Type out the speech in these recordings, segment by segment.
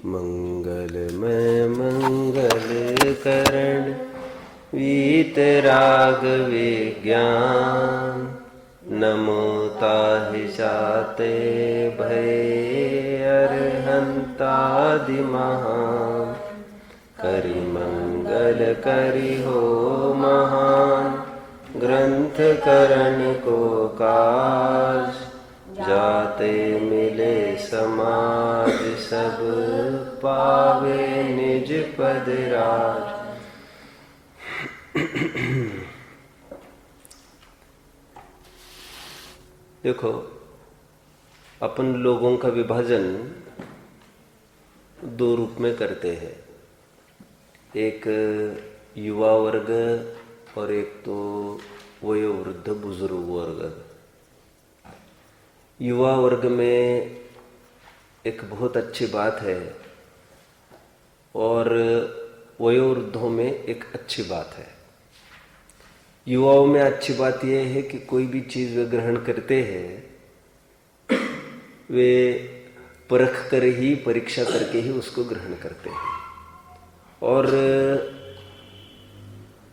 मंगलमय मंगल करण वीतराग विज्ञान नमो ताहि जाते भय अरहंतादि महान करि मंगल करि हो महान ग्रंथ करण को काज जाते मिले समाज सब पावे निज पद राज। देखो, अपन लोगों का विभाजन दो रूप में करते हैं, एक युवा वर्ग और एक तो वयोवृद्ध बुजुर्ग वर्ग। युवा वर्ग में एक बहुत अच्छी बात है और वयोवृद्धों में एक अच्छी बात है। युवाओं में अच्छी बात यह है कि कोई भी चीज वे ग्रहण करते हैं वे परख कर ही, परीक्षा करके ही उसको ग्रहण करते हैं और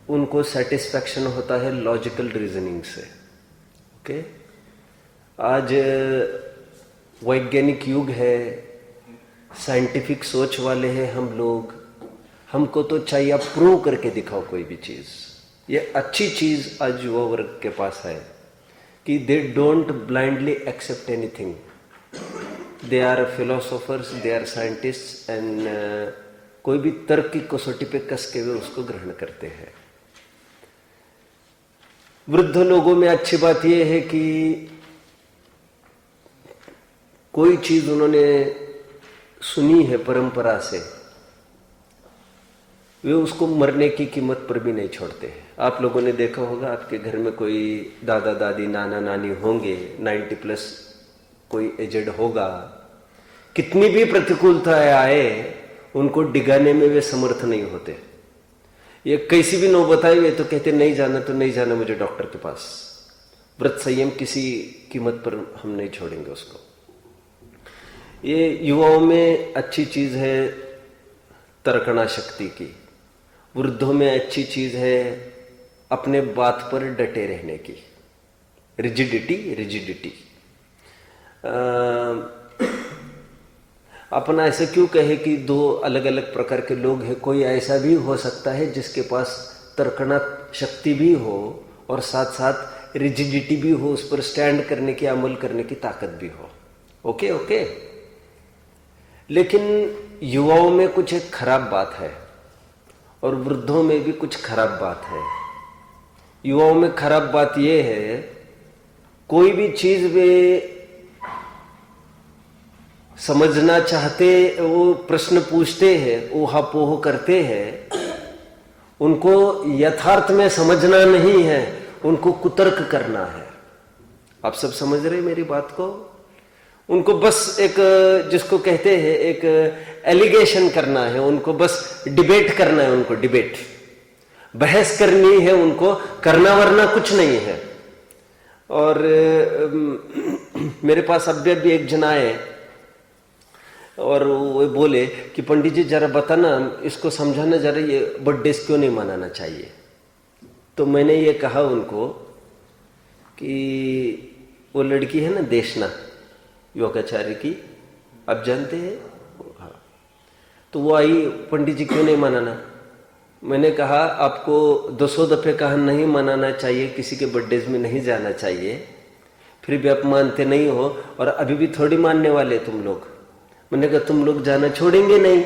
उनको सेटिस्फैक्शन होता है लॉजिकल रीजनिंग से। ओके, आज वैज्ञानिक युग है, साइंटिफिक सोच वाले हैं हम लोग। हमको तो चाहिए आप प्रूव करके दिखाओ कोई भी चीज। ये अच्छी चीज आज युवा वर्ग के पास है कि they don't blindly accept anything. They are philosophers, they are scientist and कोई भी तर्क की कसौटी पे कस के वे उसको ग्रहण करते हैं। वृद्ध लोगों में अच्छी बात यह है कि कोई चीज उन्होंने सुनी है परंपरा से, वे उसको मरने की कीमत पर भी नहीं छोड़ते हैं। आप लोगों ने देखा होगा, आपके घर में कोई दादा दादी नाना नानी होंगे, 90+ कोई एजेड होगा, कितनी भी प्रतिकूलताएं आए उनको डिगाने में वे समर्थ नहीं होते। ये कैसी भी नौबत आई वे तो कहते नहीं जाना तो नहीं जाना मुझे डॉक्टर के पास। व्रत संयम किसी कीमत पर हम नहीं छोड़ेंगे उसको। ये युवाओं में अच्छी चीज है तर्कणा शक्ति की, वृद्धों में अच्छी चीज है अपने बात पर डटे रहने की, रिजिडिटी। अपना ऐसे क्यों कहे कि दो अलग अलग प्रकार के लोग हैं। कोई ऐसा भी हो सकता है जिसके पास तर्कणा शक्ति भी हो और साथ साथ रिजिडिटी भी हो, उस पर स्टैंड करने की, अमल करने की ताकत भी हो। ओके। लेकिन युवाओं में कुछ एक खराब बात है और वृद्धों में भी कुछ खराब बात है। युवाओं में खराब बात यह है, कोई भी चीज वे समझना चाहते, वो प्रश्न पूछते हैं, ऊहापोह करते हैं, उनको यथार्थ में समझना नहीं है, उनको कुतर्क करना है। आप सब समझ रहे मेरी बात को? उनको बस एक, जिसको कहते हैं एक एलिगेशन करना है, उनको बस डिबेट करना है, उनको डिबेट बहस करनी है, उनको करना वरना कुछ नहीं है। और मेरे पास अब भी एक जना है और वो बोले कि पंडित जी जरा बताना, इसको समझाना जरा, ये बर्थडे क्यों नहीं मनाना चाहिए। तो मैंने ये कहा उनको कि वो लड़की है ना देशना योगाचार्य की, आप जानते हैं? हाँ। तो वो आई, पंडित जी क्यों नहीं मनाना। मैंने कहा आपको 200 दफे कहा नहीं मनाना चाहिए, किसी के बर्थडेज में नहीं जाना चाहिए, फिर भी आप मानते नहीं हो और अभी भी थोड़ी मानने वाले तुम लोग। मैंने कहा तुम लोग जाना छोड़ेंगे नहीं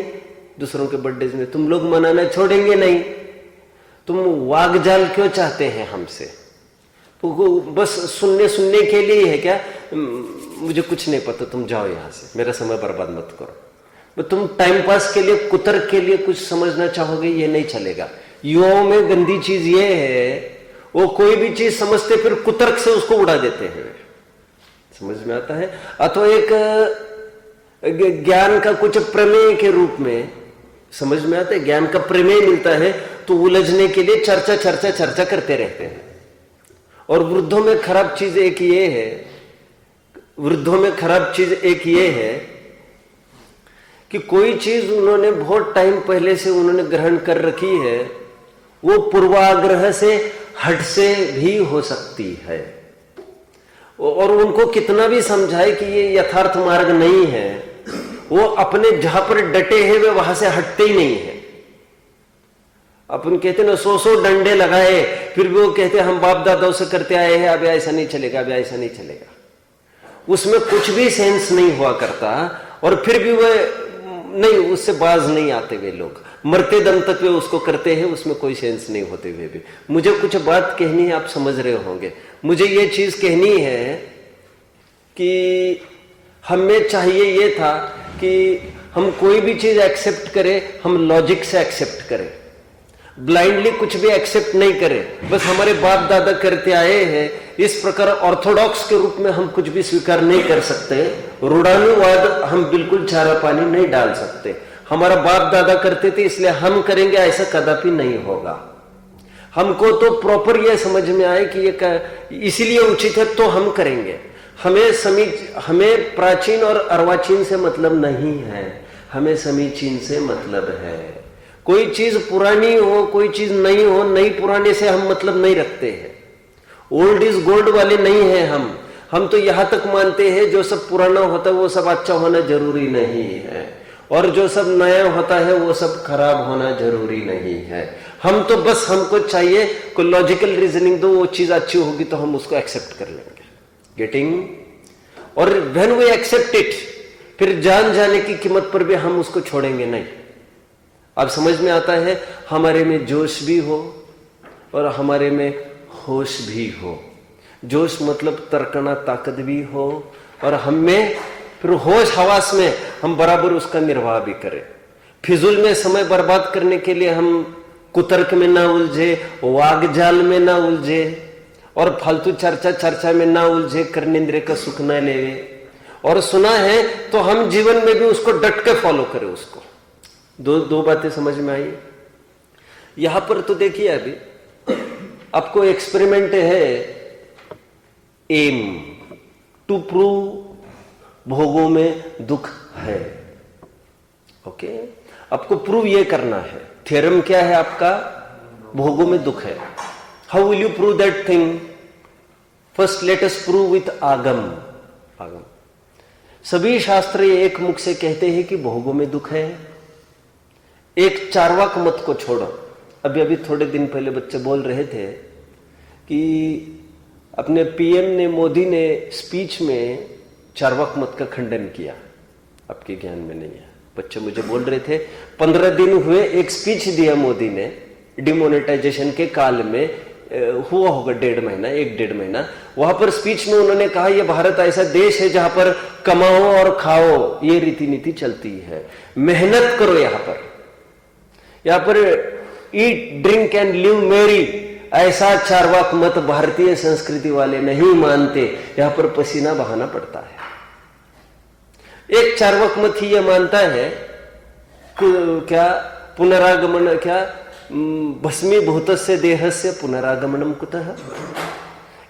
दूसरों के बर्थडेज में, तुम लोग मनाना छोड़ेंगे नहीं, तुम वागजाल क्यों चाहते हैं हमसे? तो बस सुनने के लिए है क्या? मुझे कुछ नहीं पता, तुम जाओ यहां से, मेरा समय बर्बाद मत करो। तुम टाइम पास के लिए, कुतर्क के लिए कुछ समझना चाहोगे, ये नहीं चलेगा। युवाओं में गंदी चीज ये है, वो कोई भी चीज समझते फिर कुतर्क से उसको उड़ा देते हैं। समझ में आता है? अथवा एक ज्ञान का कुछ प्रमेय के रूप में समझ में आता है, ज्ञान का प्रमेय मिलता है तो उलझने के लिए चर्चा करते रहते हैं। और वृद्धों में खराब चीज एक ये है कि कोई चीज उन्होंने बहुत टाइम पहले से उन्होंने ग्रहण कर रखी है, वो पूर्वाग्रह से हट से भी हो सकती है, और उनको कितना भी समझाए कि ये यथार्थ मार्ग नहीं है, वो अपने जहां पर डटे हैं वे वहां से हटते ही नहीं है। अपन कहते ना 100 डंडे लगाए, फिर भी वो कहते हम बाप दादाओं से करते आए हैं, अब ऐसा नहीं चलेगा, अब ऐसा नहीं चलेगा। उसमें कुछ भी सेंस नहीं हुआ करता, और फिर भी वे नहीं, उससे बाज नहीं आते वे लोग, मरते दम तक वे उसको करते हैं, उसमें कोई सेंस नहीं होते हुए भी। मुझे कुछ बात कहनी है, आप समझ रहे होंगे। मुझे ये चीज कहनी है कि हमें चाहिए ये था कि हम कोई भी चीज एक्सेप्ट करें, हम लॉजिक से एक्सेप्ट करें, ब्लाइंडली कुछ भी एक्सेप्ट नहीं करें। बस हमारे बाप दादा करते आए हैं, इस प्रकार ऑर्थोडॉक्स के रूप में हम कुछ भी स्वीकार नहीं कर सकते। रूढ़ानुवाद हम बिल्कुल चारा पानी नहीं डाल सकते। हमारा बाप दादा करते थे इसलिए हम करेंगे, ऐसा कदापि नहीं होगा। हमको तो प्रॉपर यह समझ में आए कि ये इसीलिए उचित है तो हम करेंगे। हमें प्राचीन और अर्वाचीन से मतलब नहीं है, हमें समीचीन से मतलब है। कोई चीज पुरानी हो, कोई चीज नई हो, नई पुराने से हम मतलब नहीं रखते हैं। ओल्ड इज गोल्ड वाले नहीं है हम तो यहां तक मानते हैं जो सब पुराना होता है वो सब अच्छा होना जरूरी नहीं है, और जो सब नया होता है वो सब खराब होना जरूरी नहीं है। हम तो बस हमको चाहिए कोई लॉजिकल रीजनिंग दो, वो चीज अच्छी होगी तो हम उसको एक्सेप्ट कर लेंगे। गेटिंग? और व्हेन वी एक्सेप्ट इट, फिर जान जाने की कीमत पर भी हम उसको छोड़ेंगे नहीं। अब समझ में आता है, हमारे में जोश भी हो और हमारे में होश भी हो। जोश मतलब तर्कना ताकत भी हो, और हम में फिर होश हवास में हम बराबर उसका निर्वाह भी करें। फिजूल में समय बर्बाद करने के लिए हम कुतर्क में ना उलझे, वागजाल में ना उलझे, और फालतू चर्चा में ना उलझे, कर्नेंद्रिय का सुख ना लेवे। और सुना है तो हम जीवन में भी उसको डट के फॉलो करें उसको। दो बातें समझ में आई। यहां पर तो देखिए, अभी आपको एक्सपेरिमेंट है, एम टू प्रूव भोगों में दुख है। ओके, आपको प्रूव ये करना है। थ्योरम क्या है आपका? भोगों में दुख है। How will you prove that thing? First let us prove with आगम। सभी शास्त्र एक मुख से कहते हैं कि भोगों में दुख है। एक चार्वाक मत को छोड़ो। अभी थोड़े दिन पहले बच्चे बोल रहे थे कि अपने पीएम ने, मोदी ने स्पीच में चार्वाक मत का खंडन किया। आपके ज्ञान में नहीं है। बच्चे मुझे बोल रहे थे 15 दिन हुए, एक स्पीच दिया मोदी ने डिमोनेटाइजेशन के काल में, हुआ होगा 1.5 महीना। वहां पर स्पीच में उन्होंने कहा यह भारत ऐसा देश है जहां पर कमाओ और खाओ ये रीति नीति चलती है, मेहनत करो। यहां पर ईट ड्रिंक एंड लिव मेरी, ऐसा चार्वाक मत भारतीय संस्कृति वाले नहीं मानते। यहां पर पसीना बहाना पड़ता है। एक चार्वाक मत ही यह मानता है क्या पुनरागमन, क्या भस्मीभूतस्य देहस्य पुनरागमनम कुतः,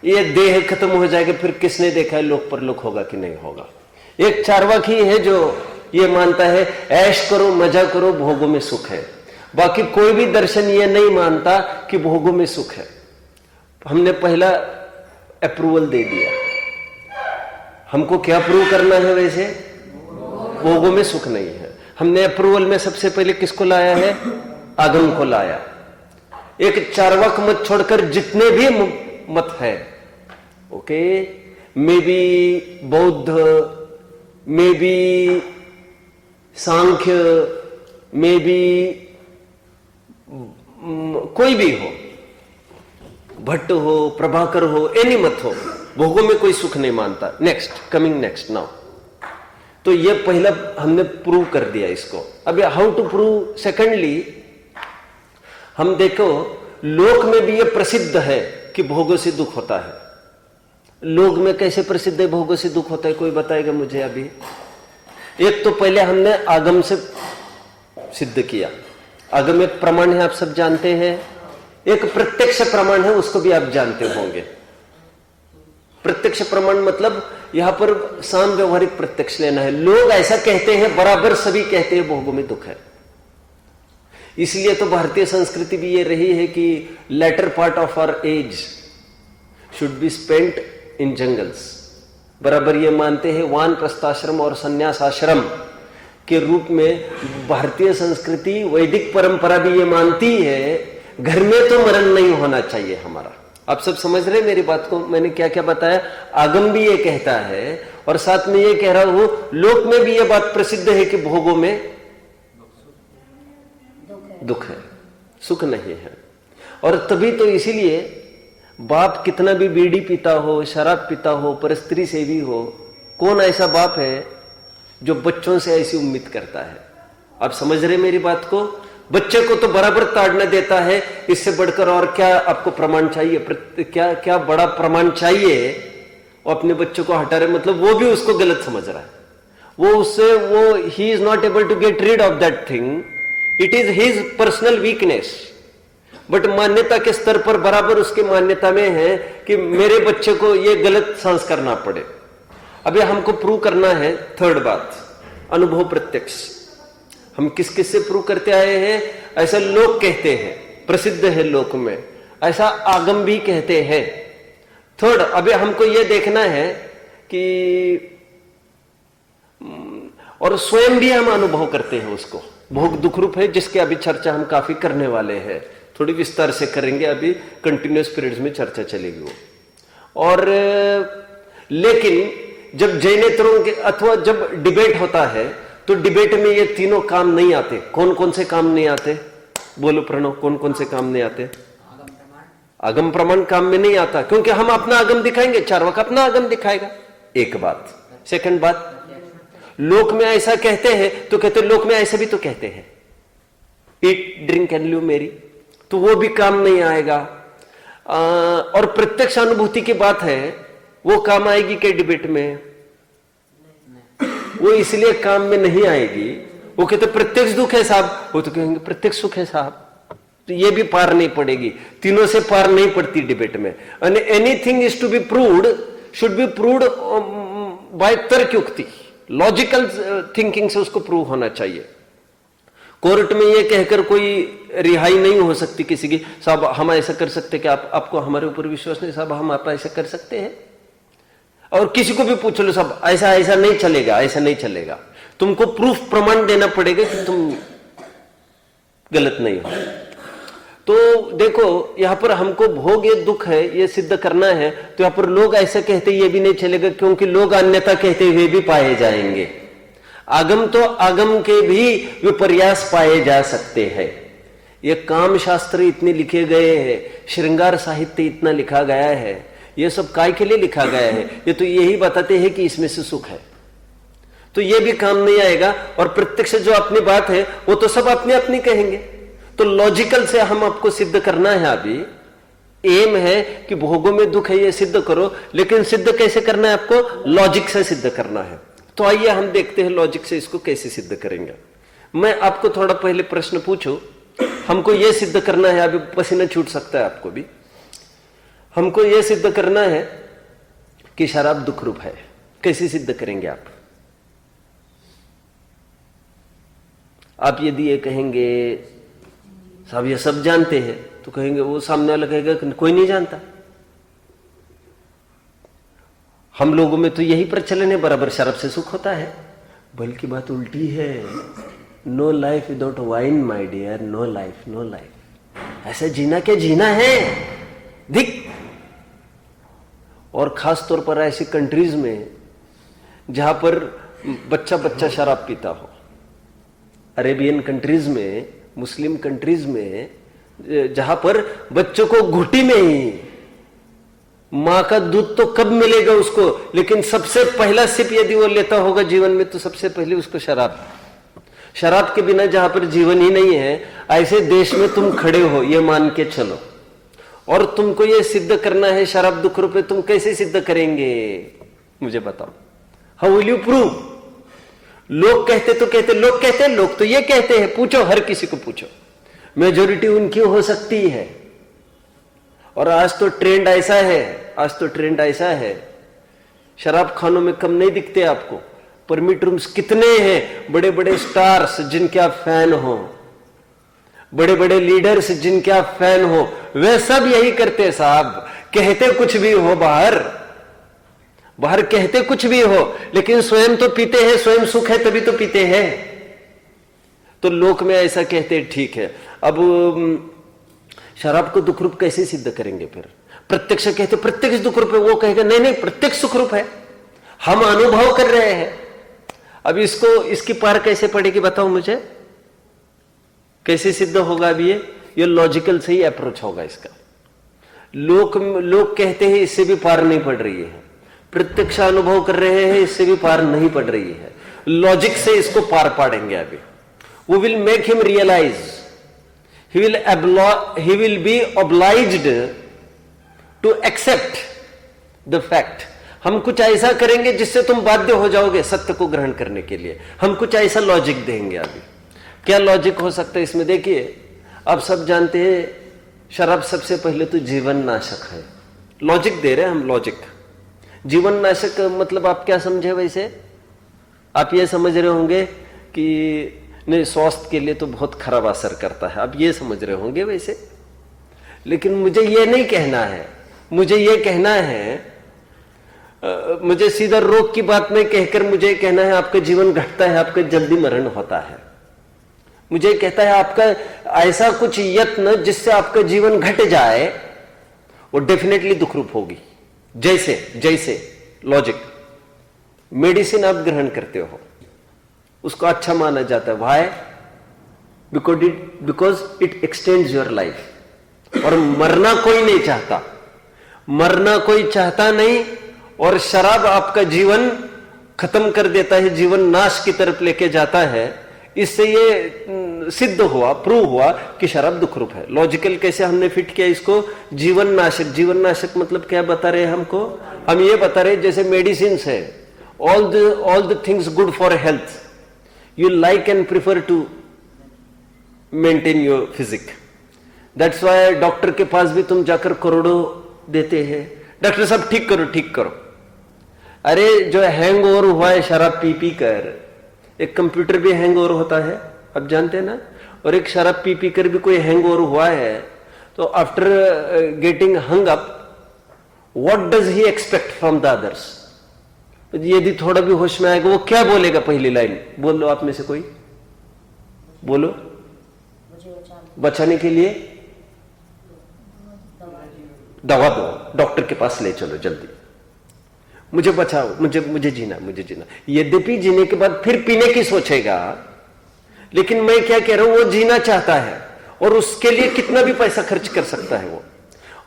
ये देह खत्म हो जाएगा फिर किसने देखा है लोक परलोक होगा कि नहीं होगा। एक चार्वाक ही है जो ये मानता है ऐश करो, मजा करो, भोगों में सुख है। बाकी कोई भी दर्शन ये नहीं मानता कि भोगों में सुख है। हमने पहला अप्रूवल दे दिया। हमको क्या प्रूव करना है? वैसे भोगों में सुख नहीं है। हमने अप्रूवल में सबसे पहले किसको लाया है? आगम को लाया। एक चार्वाक मत छोड़कर जितने भी मत है, ओके, मे बी बौद्ध, may be Sankhya, may be कोई भी हो, भट्ट हो, प्रभाकर हो, एनी मत हो, भोगों में कोई सुख नहीं मानता। Next now. तो ये पहला हमने प्रूव कर दिया इसको। अब हाउ टू प्रूव? सेकेंडली, हम देखो लोक में भी ये प्रसिद्ध है कि भोगों से दुख होता है। लोक में कैसे प्रसिद्ध है भोगों से दुख होता है? कोई बताएगा मुझे अभी? एक तो पहले हमने आगम से सिद्ध किया। आगम एक प्रमाण है, आप सब जानते हैं। एक प्रत्यक्ष प्रमाण है, उसको भी आप जानते होंगे। प्रत्यक्ष प्रमाण मतलब यहां पर साम व्यवहारिक प्रत्यक्ष लेना है। लोग ऐसा कहते हैं, बराबर सभी कहते हैं भोगों में दुख है। इसलिए तो भारतीय संस्कृति भी ये रही है कि later part of our age should be spent in jungles. बराबर ये मानते हैं वानप्रस्थाश्रम और संन्यास आश्रम के रूप में भारतीय संस्कृति, वैदिक परंपरा भी ये मानती है घर में तो मरण नहीं होना चाहिए हमारा। आप सब समझ रहे मेरी बात को? मैंने क्या क्या बताया। आगम भी ये कहता है और साथ में ये कह रहा हूं लोक में भी ये बात प्रसिद्ध है कि भोगों में दुख है, सुख नहीं है। और तभी तो इसीलिए बाप कितना भी बीड़ी पीता हो, शराब पीता हो, पर स्त्री सेवी हो, कौन ऐसा बाप है जो बच्चों से ऐसी उम्मीद करता है? आप समझ रहे मेरी बात को? बच्चे को तो बराबर ताड़ना देता है, इससे बढ़कर और क्या आपको प्रमाण चाहिए? क्या क्या बड़ा प्रमाण चाहिए? वो अपने बच्चों को हटा रहे, मतलब वो भी उसको गलत समझ रहा है। वो उससे वो ही is not able to get rid of that thing, it is his personal weakness. But मान्यता के स्तर पर बराबर उसकी मान्यता में है कि मेरे बच्चे को ये गलत संस्कार ना पड़े। अभी हमको प्रूव करना है थर्ड बात, अनुभव प्रत्यक्ष। हम किस किस से प्रूव करते आए हैं? ऐसा लोग कहते हैं, प्रसिद्ध है लोक में, ऐसा आगम भी कहते हैं। थर्ड, अभी हमको यह देखना है कि और स्वयं भी हम अनुभव करते हैं उसको। भोग दुख रूप है, जिसके अभी चर्चा हम काफी करने वाले हैं, थोड़ी विस्तार से करेंगे, अभी कंटिन्यूअस पीरियड्स में चर्चा चलेगी वो। और लेकिन जब जैनेतरों के अथवा जब डिबेट होता है तो डिबेट में ये तीनों काम नहीं आते। कौन कौन से काम नहीं आते? बोलो प्रणव, कौन कौन से काम नहीं आते? आगम प्रमाण काम में नहीं आता, क्योंकि हम अपना आगम दिखाएंगे, चार्वाक अपना आगम दिखाएगा। एक बात। सेकंड बात, लोक में ऐसा कहते हैं तो कहते लोक में ऐसा भी तो कहते हैं, ईट ड्रिंक एंड लिव मेरी, तो वो भी काम नहीं आएगा। और प्रत्यक्ष अनुभूति की बात है, वो काम आएगी क्या डिबेट में? वो इसलिए काम में नहीं आएगी। वो कहते प्रत्यक्ष दुख है साहब, वो तो कहेंगे प्रत्यक्ष सुख है साहब, तो ये भी पार नहीं पड़ेगी। तीनों से पार नहीं पड़ती डिबेट में। And anything is to be proved should be proved by तर्कयुक्ति, लॉजिकल थिंकिंग से उसको प्रूव होना चाहिए। कोर्ट में ये कहकर कोई रिहाई नहीं हो सकती किसी की, साहब हम ऐसा कर सकते कि आपको हमारे ऊपर विश्वास नहीं, साहब हम आप ऐसा कर सकते हैं। और किसी को भी पूछ लो, साहब ऐसा ऐसा नहीं चलेगा, ऐसा नहीं चलेगा। तुमको प्रूफ प्रमाण देना पड़ेगा कि तुम गलत नहीं हो। तो देखो यहां पर हमको भोग ये दुख है ये सिद्ध करना है, तो यहां पर लोग ऐसा कहते ये भी नहीं चलेगा, क्योंकि लोग अन्यथा कहते हुए भी पाए जाएंगे। आगम तो आगम के भी विपर्यास पाए जा सकते हैं। ये काम शास्त्र इतने लिखे गए हैं, श्रृंगार साहित्य इतना लिखा गया है, ये सब काय के लिए लिखा गया है? ये तो यही बताते हैं कि इसमें से सुख है, तो ये भी काम नहीं आएगा। और प्रत्यक्ष जो अपनी बात है वो तो सब अपनी अपनी कहेंगे। तो लॉजिकल से हम आपको सिद्ध करना है। अभी एम है कि भोगों में दुख है ये सिद्ध करो, लेकिन सिद्ध कैसे करना है? आपको लॉजिक से सिद्ध करना है। तो आइए हम देखते हैं लॉजिक से इसको कैसे सिद्ध करेंगे। मैं आपको थोड़ा पहले प्रश्न पूछूं, हमको यह सिद्ध करना है, अभी पसीना छूट सकता है आपको भी, हमको यह सिद्ध करना है कि शराब दुख रूप है। कैसे सिद्ध करेंगे आप यदि ये कहेंगे साहब ये सब जानते हैं, तो कहेंगे, वो सामने वाला कहेगा कोई नहीं जानता। हम लोगों में तो यही प्रचलन है, बराबर शराब से सुख होता है। बल्कि बात उल्टी है, no life without wine my dear, no life, no life. ऐसा जीना क्या जीना है, दिख। और खास तौर पर ऐसी कंट्रीज में जहां पर बच्चा बच्चा शराब पीता हो, अरेबियन कंट्रीज में, मुस्लिम कंट्रीज में, जहां पर बच्चों को घुटी में ही, मां का दूध तो कब मिलेगा उसको, लेकिन सबसे पहला सिप यदि वो लेता होगा जीवन में, तो सबसे पहले उसको शराब। शराब के बिना जहां पर जीवन ही नहीं है, ऐसे देश में तुम खड़े हो, ये मान के चलो। और तुमको ये सिद्ध करना है शराब दुख रूप है, तुम कैसे सिद्ध करेंगे मुझे बताओ? How will you prove? लोग कहते तो कहते, लोग कहते हैं, लोग तो ये कहते हैं, पूछो, हर किसी को पूछो, मेजोरिटी उनकी हो सकती है। और आज तो ट्रेंड ऐसा है, आज तो ट्रेंड ऐसा है शराब खानों में कम नहीं दिखते आपको। परमिट रूम्स कितने हैं, बड़े बड़े स्टार्स जिनके आप फैन हो, बड़े बड़े लीडर्स जिनके आप फैन हो, वे सब यही करते साहब। कहते कुछ भी हो बाहर कहते कुछ भी हो, लेकिन स्वयं तो पीते हैं, स्वयं सुख है तभी तो पीते हैं। तो लोक में ऐसा कहते ठीक है। अब शराब को दुख रूप कैसे सिद्ध करेंगे? फिर प्रत्यक्ष कहते प्रत्यक्ष दुख रूप है, वो कहेगा नहीं नहीं प्रत्यक्ष सुख रूप है, हम अनुभव कर रहे हैं। अब इसकी पार कैसे पड़ेगी बताओ मुझे, कैसे सिद्ध होगा? अब ये लॉजिकल से ही अप्रोच होगा इसका। लोग कहते हैं इससे भी पार नहीं पड़ रही है, प्रत्यक्ष अनुभव कर रहे हैं इससे भी पार नहीं पड़ रही है, लॉजिक से इसको पार पाड़ेंगे। अभी we will make him realise, he will be obliged to accept the fact। हम कुछ ऐसा करेंगे जिससे तुम बाध्य हो जाओगे सत्य को ग्रहण करने के लिए। हम कुछ ऐसा लॉजिक देंगे। अभी क्या लॉजिक हो सकता है इसमें? देखिए, आप सब जानते हैं शराब सबसे पहले तो जीवन नाशक है। लॉजिक दे रहे हैं हम, लॉजिक। जीवन नाशक मतलब आप क्या समझे? वैसे आप ये समझ रहे होंगे कि नहीं, स्वास्थ्य के लिए तो बहुत खराब असर करता है, आप ये समझ रहे होंगे वैसे। लेकिन मुझे ये नहीं कहना है, मुझे ये कहना है, मुझे सीधा रोग की बात नहीं कहकर मुझे कहना है आपका जीवन घटता है, आपका जल्दी मरण होता है। मुझे कहता है आपका ऐसा कुछ यत्न जिससे आपका जीवन घट जाए, वो डेफिनेटली दुखरूप होगी। जैसे लॉजिक, मेडिसिन आप ग्रहण करते हो, उसको अच्छा माना जाता है। Why? Because it extends your life. और मरना कोई नहीं चाहता, मरना कोई चाहता नहीं। और शराब आपका जीवन खत्म कर देता है, जीवन नाश की तरफ लेके जाता है। इससे ये सिद्ध हुआ, प्रूव हुआ कि शराब दुखरूप है। लॉजिकल कैसे हमने फिट किया इसको? जीवन नाशक। जीवन नाशक मतलब क्या बता रहे हैं हमको? हम ये बता रहे हैं जैसे मेडिसिन है, all the things good for health you like and prefer to maintain your physique। That's why doctor के पास भी तुम जाकर करोड़ों देते हैं, डॉक्टर साहब ठीक करो ठीक करो। अरे जो हैंग ओवर हुआ है शराब पी पी कर, एक कंप्यूटर भी हैंग ओवर होता है, आप जानते हैं ना। और एक शराब पी पी कर भी कोई हैंग ओवर हुआ है, तो after getting hung up, what does he expect from the others? यदि थोड़ा भी होश में आएगा वो क्या बोलेगा? पहली लाइन बोल लो आप में से कोई, बोलो। बचाने के लिए दवा दो, डॉक्टर के पास ले चलो जल्दी, मुझे बचाओ, मुझे जीना, मुझे जीना। यद्यपि जीने के बाद फिर पीने की सोचेगा, लेकिन मैं क्या कह रहा हूं, वो जीना चाहता है और उसके लिए कितना भी पैसा खर्च कर सकता है वो।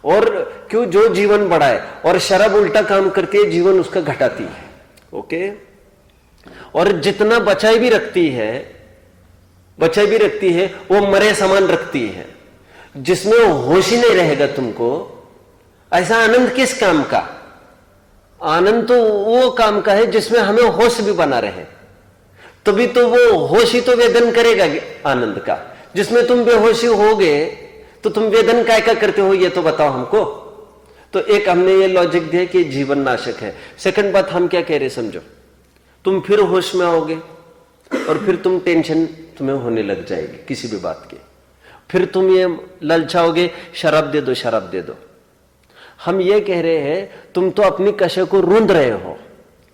और क्यों? जो जीवन बढ़ाए। और शराब उल्टा काम करती है, जीवन उसका घटाती है। ओके। और जितना बचाई भी रखती है वो मरे समान रखती है, जिसमें होश ही नहीं रहेगा तुमको। ऐसा आनंद किस काम का? आनंद तो वो काम का है जिसमें हमें होश भी बना रहे, तभी तो वो होश ही तो वेदन करेगा आनंद का। जिसमें तुम बेहोशी होगे तो तुम वेदन काय का करते हो, ये तो बताओ हमको। तो एक हमने ये लॉजिक दिया कि जीवन नाशक है। सेकंड बात हम क्या कह रहे समझो, तुम फिर होश में आओगे और फिर तुम टेंशन तुम्हें होने लग जाएगी किसी भी बात की, फिर तुम ये ललचाओगे शराब दे दो, शराब दे दो। हम ये कह रहे हैं तुम तो अपनी कशे को रूंध रहे हो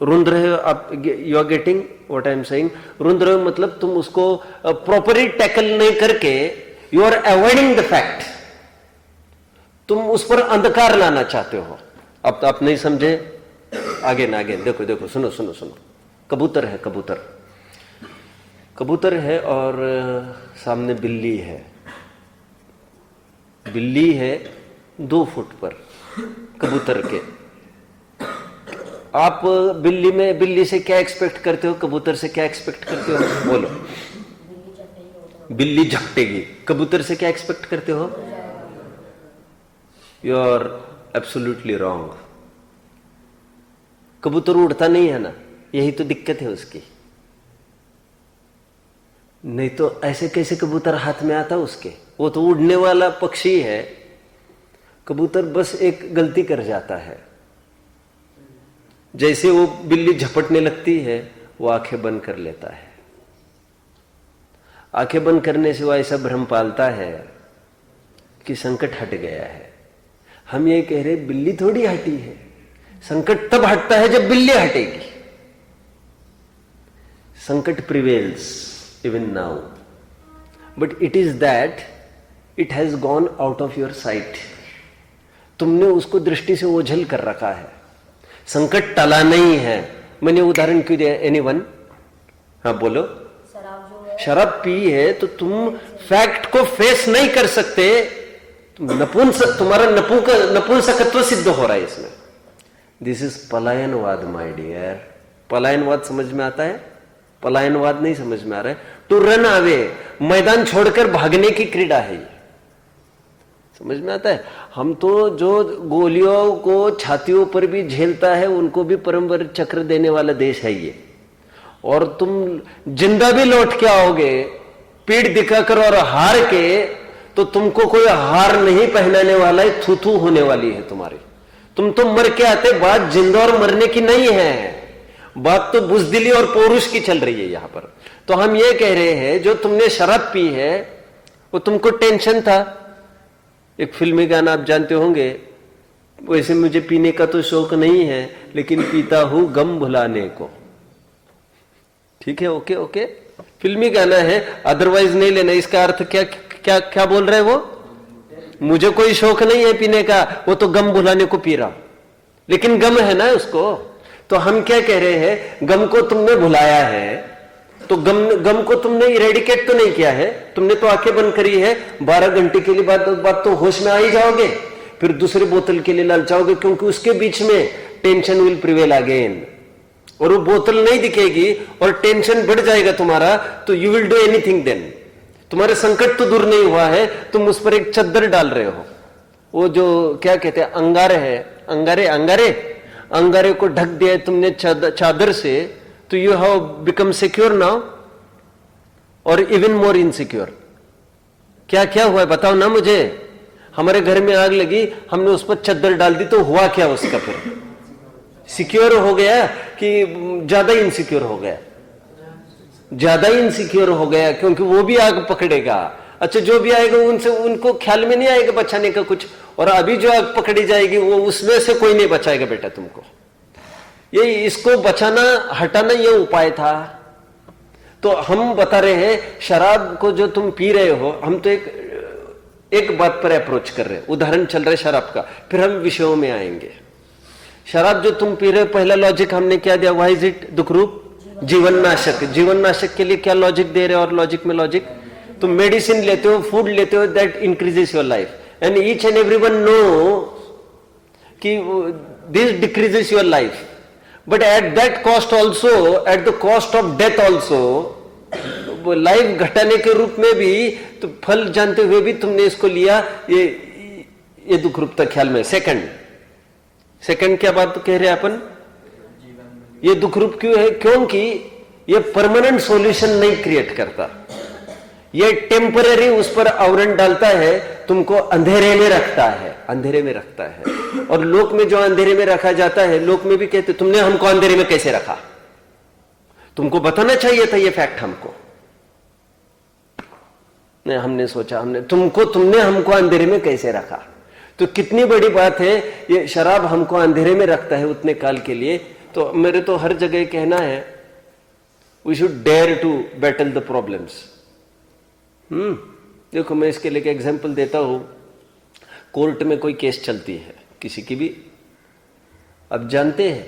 आप। You are getting what I am saying? रूंध रहे हो मतलब तुम उसको प्रॉपरली टैकल नहीं करके you are avoiding the fact, तुम उस पर अंधकार लाना चाहते हो। अब तो आप नहीं समझे, आगे ना आगे देखो देखो, सुनो सुनो सुनो। कबूतर है, कबूतर है और सामने बिल्ली है 2 फुट पर कबूतर के। आप बिल्ली से क्या एक्सपेक्ट करते हो, कबूतर से क्या एक्सपेक्ट करते हो? बोलो। बिल्ली झपटेगी। कबूतर से क्या एक्सपेक्ट करते हो? You are absolutely wrong. कबूतर उड़ता नहीं है ना, यही तो दिक्कत है उसकी। नहीं तो ऐसे कैसे कबूतर हाथ में आता उसके? वो तो उड़ने वाला पक्षी है। कबूतर बस एक गलती कर जाता है, जैसे वो बिल्ली झपटने लगती है वो आंखें बंद कर लेता है। आंखें बंद करने से वो ऐसा भ्रम पालता है कि संकट हट गया है। हम ये कह रहे बिल्ली थोड़ी हटी है, संकट तब हटता है जब बिल्ली हटेगी। संकट prevails even now, but it is that it has gone out of your site. तुमने उसको दृष्टि से ओझल कर रखा है। संकट टला नहीं है। मैंने उदाहरण क्यों दिया? एनीवन? हाँ बोलो। शराब पी है तो तुम फैक्ट को फेस नहीं कर सकते, तुम्हारा नपुंसकत्व सिद्ध हो रहा है इसमें। दिस इज पलायनवाद माय डियर। पलायनवाद समझ में आता है? पलायनवाद नहीं समझ में आ रहा है। टू रन अवे, मैदान छोड़कर भागने की क्रीड़ा है ये। समझ में आता है? हम तो जो गोलियों को छातियों पर भी झेलता है उनको भी परमवीर चक्र देने वाला देश है ये। और तुम जिंदा भी लौट के आओगे पीठ दिखाकर और हार के, तो तुमको कोई हार नहीं पहनाने वाला है, थू होने वाली है तुम्हारी। तुम तो मर के आते, बात जिंदा और मरने की नहीं है, बात तो बुजदिली और पौरुष की चल रही है यहां पर। तो हम ये कह रहे हैं जो तुमने शराब पी है वो तुमको टेंशन था। एक फिल्मी गाना आप जानते होंगे, वैसे मुझे पीने का तो शौक नहीं है लेकिन पीता हूं गम भुलाने को। ठीक है, ओके ओके, फिल्मी गाना है, अदरवाइज नहीं लेना। इसका अर्थ क्या क्या क्या बोल रहे वो? मुझे कोई शौक नहीं है पीने का, वो तो गम भुलाने को पी रहा, लेकिन गम है ना उसको। तो हम क्या कह रहे हैं, गम को तुमने भुलाया है तो गम को तुमने इरेडिकेट तो नहीं किया है, तुमने तो आंखें बंद करी है। 12 घंटे के लिए बाद तो होश में आ ही जाओगे, फिर दूसरी बोतल के लिए ललचाओगे, क्योंकि उसके बीच में टेंशन विल प्रिवेल अगेन, और वो बोतल नहीं दिखेगी और टेंशन बढ़ जाएगा तुम्हारा, तो you will do anything then. तुम्हारे संकट तो दूर नहीं हुआ है, तुम उस पर एक चद्दर डाल रहे हो, वो जो क्या कहते हैं अंगारे है, अंगारे को ढक दिया तुमने चादर से, तो you have become secure now और इवन मोर इनसिक्योर। क्या क्या हुआ है बताओ ना मुझे। हमारे घर में आग लगी, हमने उस पर चद्दर डाल दी, तो हुआ क्या उसका? फिर सिक्योर हो गया कि ज्यादा इनसिक्योर हो गया? ज्यादा इनसिक्योर हो गया, क्योंकि वो भी आग पकड़ेगा। अच्छा, जो भी आएगा उनसे उनको ख्याल में नहीं आएगा बचाने का कुछ, और अभी जो आग पकड़ी जाएगी वो उसमें से कोई नहीं बचाएगा बेटा तुमको। ये इसको बचाना हटाना ये उपाय था। तो हम बता रहे हैं शराब को जो तुम पी रहे हो, हम तो एक बात पर अप्रोच कर रहे हैं, उदाहरण चल रहा है शराब का, फिर हम विषयों में आएंगे। शराब जो तुम पी रहे हो, पहला लॉजिक हमने क्या दिया? व्हाई इज इट दुख रूप? जीवन नाशक। जीवन नाशक के लिए क्या लॉजिक दे रहे हो? और लॉजिक में लॉजिक, तुम मेडिसिन लेते हो, फूड लेते हो, that increases your life, and each and everyone know कि this decreases your life, but at that cost also, at the cost of death also, life घटाने के रूप में भी, तो फल जानते हुए भी तुमने इसको लिया। ये दुख रूपता ख्याल में। सेकंड क्या बात कह रहे हैं अपन? ये दुख रूप क्यों है? क्योंकि ये परमानेंट सॉल्यूशन नहीं क्रिएट करता, ये टेम्पररी उस पर आवरण डालता है, तुमको अंधेरे में रखता है, अंधेरे में रखता है। और लोक में जो अंधेरे में रखा जाता है, लोक में भी कहते तुमने हमको अंधेरे में कैसे रखा? तुमको बताना चाहिए था ये फैक्ट हमको। नहीं, हमने सोचा, तुमने हमको अंधेरे में कैसे रखा? तो कितनी बड़ी बात है, ये शराब हमको अंधेरे में रखता है उतने काल के लिए। तो मेरे तो हर जगह कहना है, we should dare to battle the problems. देखो मैं इसके लिए एक एग्जांपल देता हूं। कोर्ट में कोई केस चलती है किसी की भी, अब जानते हैं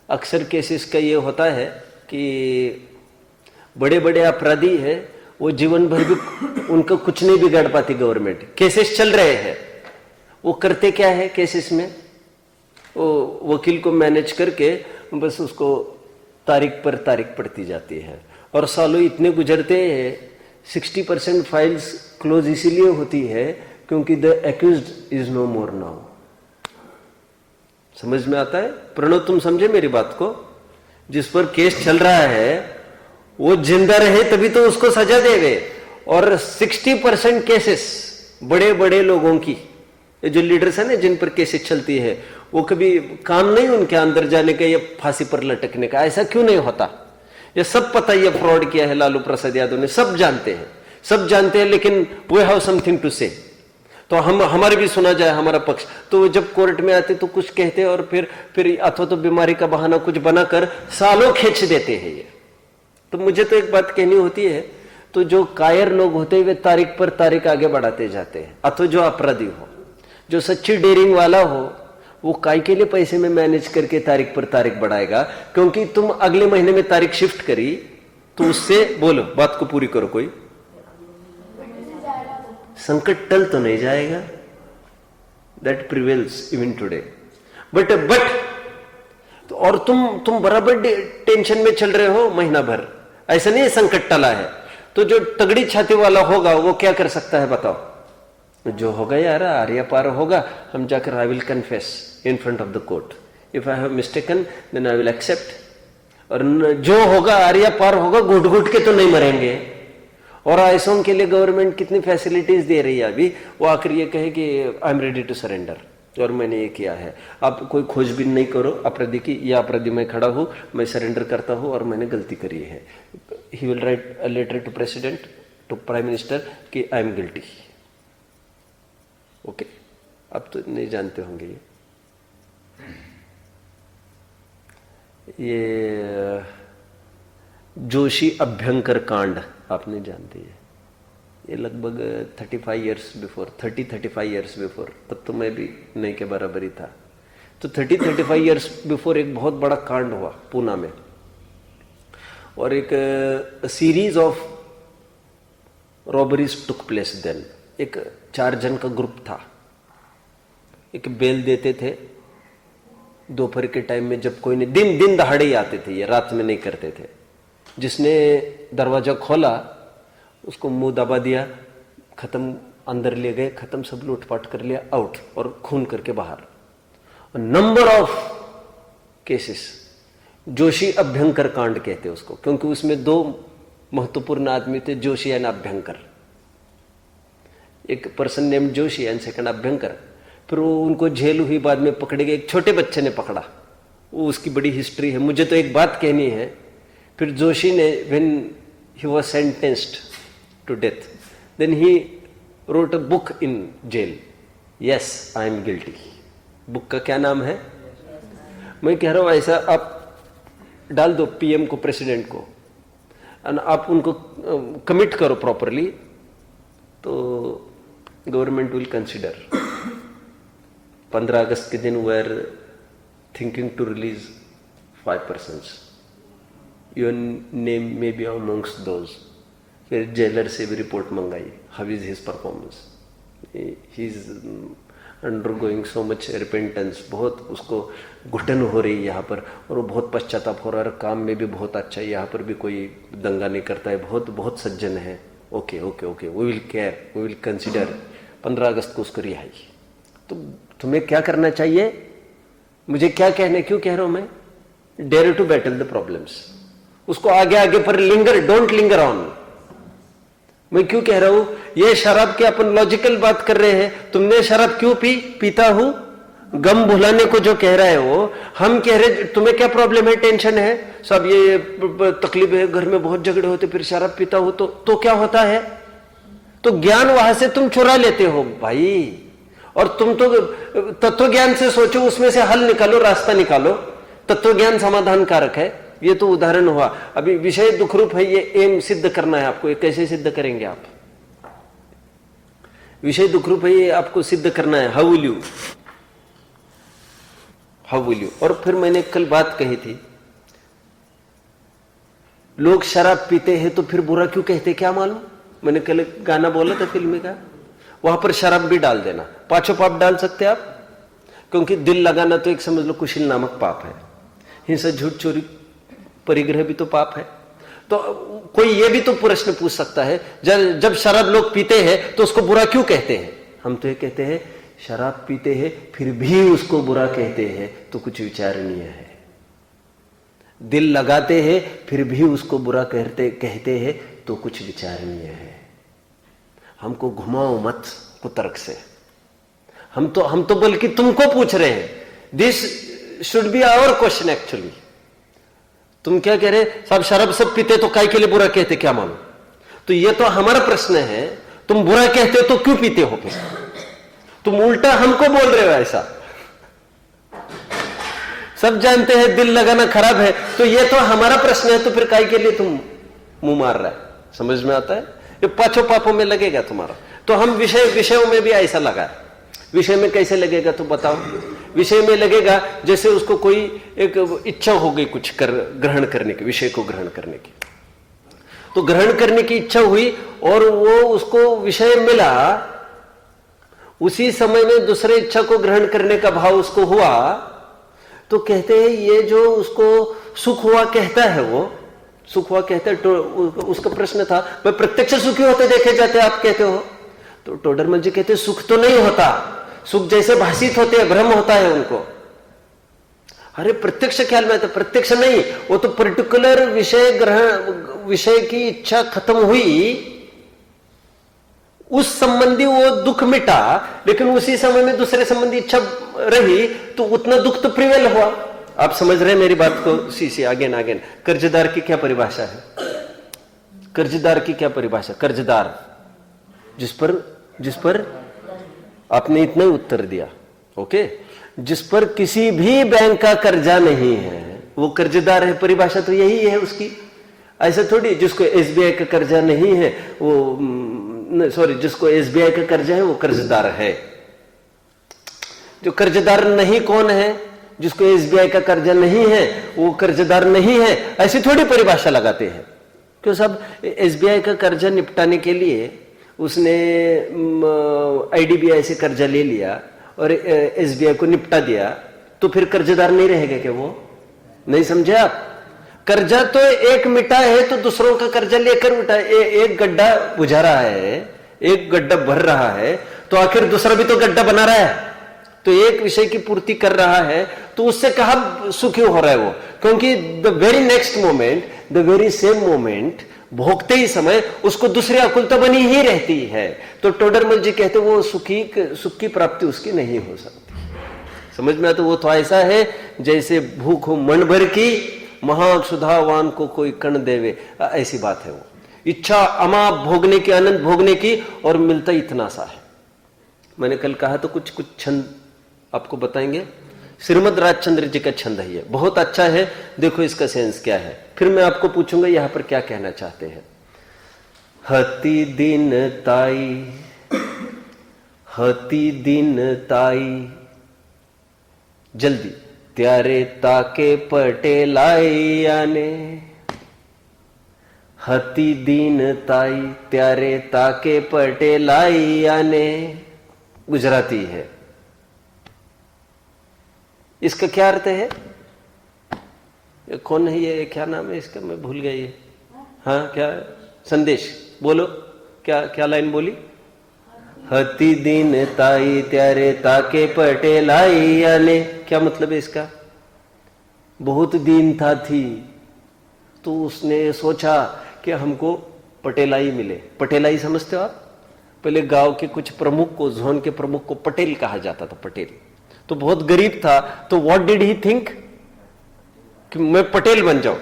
अक्सर केसेस का ये होता है कि बड़े बड़े अपराधी हैं, वो जीवन भर भी उनको कुछ नहीं बिगाड़ पाती गवर्नमेंट। केसेस चल रहे हैं, वो करते क्या है केसेस में, वो वकील को मैनेज करके बस उसको तारीख पर तारीख पड़ती जाती है, और सालों इतने गुजरते हैं। 60% फाइल्स क्लोज इसीलिए होती है क्योंकि the accused is no more now. समझ में आता है? प्रणव तुम समझे मेरी बात को? जिस पर केस चल रहा है वो जिंदा रहे तभी तो उसको सजा देवे। और 60% केसेस बड़े बड़े लोगों की, ये जो लीडर्स है ना जिन पर केसेस चलती है, वो कभी काम नहीं उनके अंदर जाने का या फांसी पर लटकने का, ऐसा क्यों नहीं होता? ये सब पता ये फ्रॉड किया है लालू प्रसाद यादव ने, सब जानते हैं, लेकिन वी हैव समथिंग टू से। तो हमारे भी सुना जाए हमारा पक्ष। तो जब कोर्ट में आते तो कुछ कहते और फिर अथवा तो बीमारी का बहाना कुछ बनाकर सालों खींच देते हैं ये। तो मुझे तो एक बात कहनी होती है, तो जो कायर लोग होते हैं वे तारीख पर तारीख आगे बढ़ाते जाते हैं, अथवा जो अपराधी हो, जो सच्ची डेयरिंग वाला हो, वो काय के लिए पैसे में मैनेज करके तारीख पर तारीख बढ़ाएगा? क्योंकि तुम अगले महीने में तारीख शिफ्ट करी तो उससे बोलो, बात को पूरी करो, कोई संकट टल तो नहीं जाएगा। That prevails even today. But तो और तुम बराबर टेंशन में चल रहे हो महीना भर, ऐसा नहीं संकट टला है। तो जो तगड़ी छाती वाला होगा वो क्या कर सकता है बताओ? जो होगा यार आर्या पार होगा, हम जाकर I will confess in front of the court, if I have mistaken then I will accept. और जो होगा आर्या पार होगा, घुट घुट के तो नहीं मरेंगे। और ऐसों के लिए गवर्नमेंट कितनी फैसिलिटीज दे रही है अभी, वो आखिर ये कहे कि I am ready to surrender और मैंने ये किया है। आप कोई खोजबीन नहीं करो अपराधी की, या अपराधी मैं खड़ा हूं, मैं सरेंडर करता हूं और मैंने गलती करी है। He will write a letter to president, to prime minister कि आई एम गिल्टी। ओके, अब तो नहीं जानते होंगे ये जोशी अभ्यंकर कांड आपने जानते हैं। ये लगभग 35 ईयर्स बिफोर, 30-35 ईयर्स बिफोर, तब तो मैं भी नहीं के बराबर ही था। तो 30-35 ईयर्स बिफोर एक बहुत बड़ा कांड हुआ पूना में, और एक series of robberies took place then. एक 4 जन का ग्रुप था, एक बेल देते थे दोपहर के टाइम में, जब कोई नहीं, दिन दहाड़े ही आते थे, ये रात में नहीं करते थे। जिसने दरवाजा खोला उसको मुंह दबा दिया, खत्म, अंदर ले गए, खत्म, सब लूटपाट कर लिया, आउट, और खून करके बाहर। Number of cases, Joshi Abhyankar कांड कहते उसको, क्योंकि उसमें 2 महत्वपूर्ण आदमी थे, जोशी एंड अभ्यंकर। एक person name Joshi and second Abhyankar. फिर वो उनको जेल हुई, बाद में पकड़े गए, एक छोटे बच्चे ने पकड़ा, वो उसकी बड़ी हिस्ट्री है। मुझे तो एक बात कहनी है, फिर जोशी ने when he was sentenced to death, then he wrote a book in jail, yes I am guilty. Book का क्या नाम है? मैं कह रहा हूं ऐसा आप डाल दो पीएम को, प्रेसिडेंट को, और आप उनको कमिट करो प्रॉपरली, तो गवर्नमेंट विल कंसिडर। 15 अगस्त के दिन we are thinking to release 5 persons, your name may be amongst those. फिर जेलर से भी रिपोर्ट मंगाई, how is his performance, he is undergoing so much repentance, बहुत उसको घुटन हो रही है यहाँ पर, और वो बहुत पश्चाताप हो रहा है, काम में भी बहुत अच्छा है, यहाँ पर भी कोई दंगा नहीं करता है, बहुत सज्जन है। Okay okay okay, we will care, we will consider. 15 अगस्त को उसको रिहाई। तो तुम्हें क्या करना चाहिए? मुझे क्या कहने, क्यों कह रहा हूं मैं? Dare to battle the problems. उसको आगे पर लिंगर, डोंट लिंगर ऑन। मैं क्यों कह रहा हूं? ये शराब के अपन लॉजिकल बात कर रहे हैं, तुमने शराब क्यों पीता हूं, गम भुलाने को जो कह रहा है वो, हम कह रहे तुम्हें क्या प्रॉब्लम है, टेंशन है, सब ये तकलीफ है, घर में बहुत झगड़े होते, फिर शराब पीता हूं तो क्या होता है? तो ज्ञान वहां से तुम चुरा लेते हो भाई। और तुम तो तत्व ज्ञान से सोचो, उसमें से हल निकालो, रास्ता निकालो। तत्व ज्ञान समाधान कारक है। ये तो उदाहरण हुआ। अभी विषय दुख रूप है, ये एम सिद्ध करना है आपको। ये कैसे सिद्ध करेंगे आप? विषय दुख रूप है, ये आपको सिद्ध करना है। How will you? और फिर मैंने कल बात कही थी, लोग शराब पीते हैं तो फिर बुरा क्यों कहते, क्या मालूम? मैंने कल गाना बोला था फिल्मी का, वहां पर शराब भी डाल देना, पांचों पाप डाल सकते आप, क्योंकि दिल लगाना तो एक समझ लो कुशील नामक पाप है, हिंसा, झूठ, चोरी, परिग्रह भी तो पाप है। तो कोई ये भी तो प्रश्न पूछ सकता है, जब शराब लोग पीते हैं तो उसको बुरा क्यों कहते हैं? हम तो ये कहते हैं शराब पीते हैं फिर भी उसको बुरा कहते हैं तो कुछ विचारणीय है। दिल लगाते हैं फिर भी उसको बुरा कहते हैं तो कुछ विचारणीय है। हमको घुमाओ मत कुतर्क से, हम तो बल्कि तुमको पूछ रहे हैं। This should be our question actually. तुम क्या कह रहे साहब, शराब सब पीते तो काय के लिए बुरा कहते, क्या मानो? तो ये तो हमारा प्रश्न है, तुम बुरा कहते हो तो क्यों पीते हो? फिर तुम उल्टा हमको बोल रहे हो ऐसा। सब जानते हैं दिल लगाना खराब है, तो ये तो हमारा प्रश्न है, तो फिर काय के लिए तुम मुंह मार रहा है? समझ में आता है? ये पांचों पापों में लगेगा तुम्हारा। तो हम विषयों में भी ऐसा लगा है। विषय में कैसे लगेगा तो बताओ? विषय में लगेगा जैसे उसको कोई एक इच्छा हो गई कुछ ग्रहण करने की, विषय को ग्रहण करने की, तो ग्रहण करने की इच्छा हुई और वो उसको विषय मिला, उसी समय में दूसरे इच्छा को ग्रहण करने का भाव उसको हुआ, तो कहते हैं ये जो उसको सुख हुआ कहता है, वो सुख हुआ कहता है। तो उसका प्रश्न था, मैं प्रत्यक्ष सुखी होते देखे जाते आप कहते हो? तो टोडरमल जी कहते सुख तो नहीं होता, सुख जैसे भाषित होते हैं, भ्रम होता है उनको। अरे प्रत्यक्ष ख्याल में आता, प्रत्यक्ष नहीं, वो तो पर्टिकुलर विषय ग्रहण, विषय की इच्छा खत्म हुई, उस संबंधी वो दुख मिटा, लेकिन उसी समय में दूसरे संबंधी इच्छा रही, तो उतना दुख तो प्रिवेल हुआ। आप समझ रहे हैं मेरी बात को? सी आगे आगे। कर्जदार की क्या परिभाषा है? कर्जदार की क्या परिभाषा? कर्जदार जिस पर आपने इतना ही उत्तर दिया, ओके, जिस पर किसी भी बैंक का कर्जा नहीं है वो कर्जदार है। परिभाषा तो यही है उसकी। ऐसा थोड़ी जिसको एसबीआई का कर्जा नहीं है वो, सॉरी, जिसको एसबीआई का कर्जा है वो कर्जदार है। जो कर्जदार नहीं कौन है? जिसको एसबीआई का कर्जा नहीं है वो कर्जदार नहीं है, ऐसी थोड़ी परिभाषा लगाते हैं। क्यों साहब, एसबीआई का कर्जा निपटाने के लिए उसने आईडीबीआई से कर्जा ले लिया और एसबीआई को निपटा दिया, तो फिर कर्जदार नहीं रहेगा क्या वो? नहीं समझे आप? कर्जा तो एक मिटा है तो दूसरों का कर्जा लेकर मिटा। एक गड्ढा बुझा रहा है, एक गड्ढा भर रहा है, तो आखिर दूसरा भी तो गड्ढा बना रहा है, तो एक विषय की पूर्ति कर रहा है, तो उससे कहां सुखी हो रहा है वो? क्योंकि the very next moment, the very same moment, भोगते ही समय उसको दूसरी आकुलता बनी ही रहती है। तो टोडरमल जी कहते वो सुख की प्राप्ति उसकी नहीं हो सकती। समझ में आता? वो तो ऐसा है जैसे भूख हो मन भर की, महासुधावान को कोई कण देवे, ऐसी बात है वो। इच्छा अमा भोगने की, आनंद भोगने की, और मिलता इतना सा है। मैंने कल कहा तो कुछ छंद आपको बताएंगे। श्रीमद राजचंद्र जी का छंद है, ये बहुत अच्छा है, देखो इसका सेंस क्या है। फिर मैं आपको पूछूंगा यहां पर क्या कहना चाहते हैं। हति दिन ताई जल्दी त्यारे ताके पटेलाई आने, हति दिन ताई त्यारे ताके पटेलाई आने, गुजराती है। इसका क्या अर्थ है? ये कौन है? ये क्या नाम है इसका? मैं भूल गया ये। हाँ, क्या संदेश बोलो, क्या लाइन बोली? हति दिन ताई त्यारे ताके पटेलाई आने, क्या मतलब है इसका? बहुत दीन था थी, तो उसने सोचा कि हमको पटेलाई मिले। पटेलाई समझते हो आप? पहले गांव के कुछ प्रमुख को, जोन के प्रमुख को पटेल कहा जाता था, पटेल। तो बहुत गरीब था, तो व्हाट डिड ही थिंक कि मैं पटेल बन जाऊं।